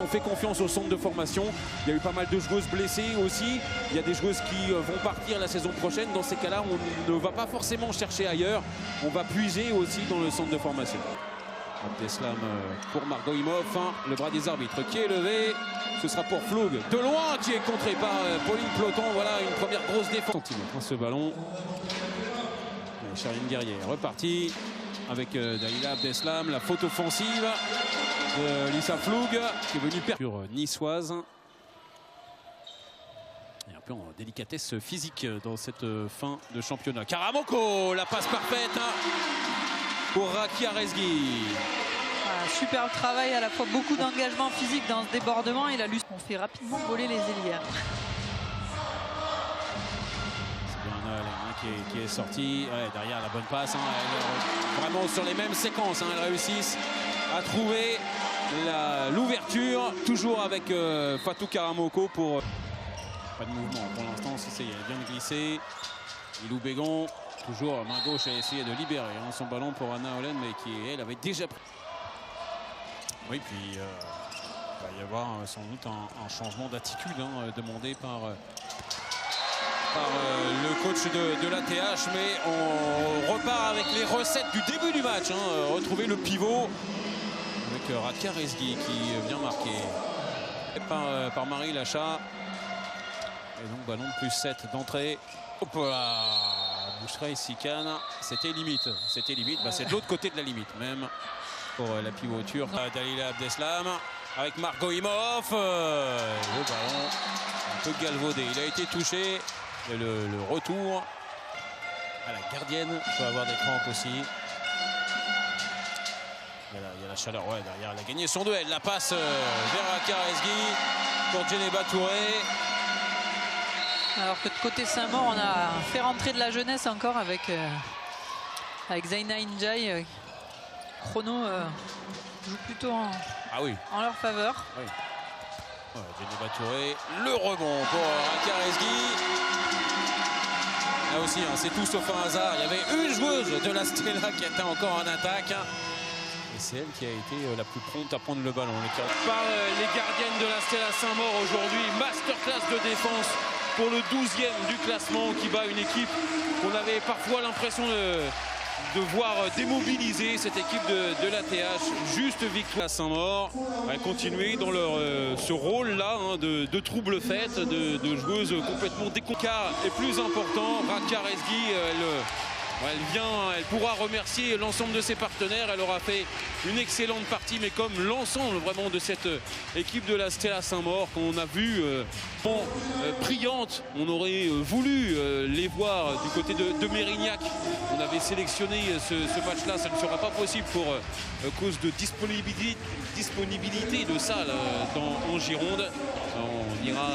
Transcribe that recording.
On fait confiance au centre de formation. Il y a eu pas mal de joueuses blessées aussi. Il y a des joueuses qui vont partir la saison prochaine. Dans ces cas-là, on ne va pas forcément chercher ailleurs. On va puiser aussi dans le centre de formation. Abdeslam pour Margot Imhoff. Le bras des arbitres qui est levé. Ce sera pour Floug. De loin qui est contré par Pauline Ploton. Voilà une première grosse défense. Ce ballon. Charline Guerrier reparti avec Dalila Abdeslam. La faute offensive de Lisa Floug qui est venue perdre sur niçoise. Et un peu en délicatesse physique dans cette fin de championnat. Karamoko, la passe parfaite pour Rakia Rezgui. Superbe travail, à la fois beaucoup d'engagement physique dans ce débordement et la lutte. On fait rapidement voler les ailières. C'est bien Noël qui est sorti. Ouais, derrière la bonne passe. Vraiment sur les mêmes séquences. Elles réussissent à trouver l'ouverture. Toujours avec Fatou Karamoko pour... Pas de mouvement pour l'instant. Si il vient de glisser. Ilou Bégon. Toujours main gauche a essayé de libérer son ballon pour Anna Hollen, mais qui elle avait déjà pris. Oui, puis il va y avoir sans doute un changement d'attitude demandé par le coach de l'ATH, mais on repart avec les recettes du début du match. Retrouver le pivot avec Rakia Rezgui qui vient marquer par Marie Lachat. Et donc ballon de +7 d'entrée. Hop là, Boucheray Sikane, c'était limite. C'était limite. C'est de l'autre côté de la limite même pour la pivoture. Dalila Abdeslam avec Margot Imhoff. Le ballon un peu galvaudé. Il a été touché. Et le retour à la gardienne peut avoir des crampes aussi. Il y a la chaleur derrière. Elle a gagné son duel. La passe vers Rakia Rezgui pour Djeneba Touré. Alors que de côté Saint-Maur, on a fait rentrer de la jeunesse encore avec Zaina Ndiaye. Chrono joue plutôt en leur faveur. Oui. Djeneba Touré, le rebond pour Rakia Rezgui. Là aussi, c'est tout sauf un hasard. Il y avait une joueuse de la Stella qui était encore en attaque. Et c'est elle qui a été la plus prompte à prendre le ballon. Par les gardiennes de la Stella Saint-Maur aujourd'hui. Masterclass de défense pour le 12e du classement qui bat une équipe qu'on avait parfois l'impression de voir démobiliser, cette équipe de l'ATH. Juste victoire à Saint-Maur. Elle continue dans ce rôle-là de trouble fête, de joueuse complètement déconcar et plus important. Rakia Rezgui, elle pourra remercier l'ensemble de ses partenaires. Elle aura fait une excellente partie, mais comme l'ensemble vraiment de cette équipe de la Stella Saint-Maur qu'on a vu brillante, on aurait voulu les voir du côté de Mérignac. On avait sélectionné ce match-là, ça ne sera pas possible pour cause de disponibilité de salles en Gironde. On ira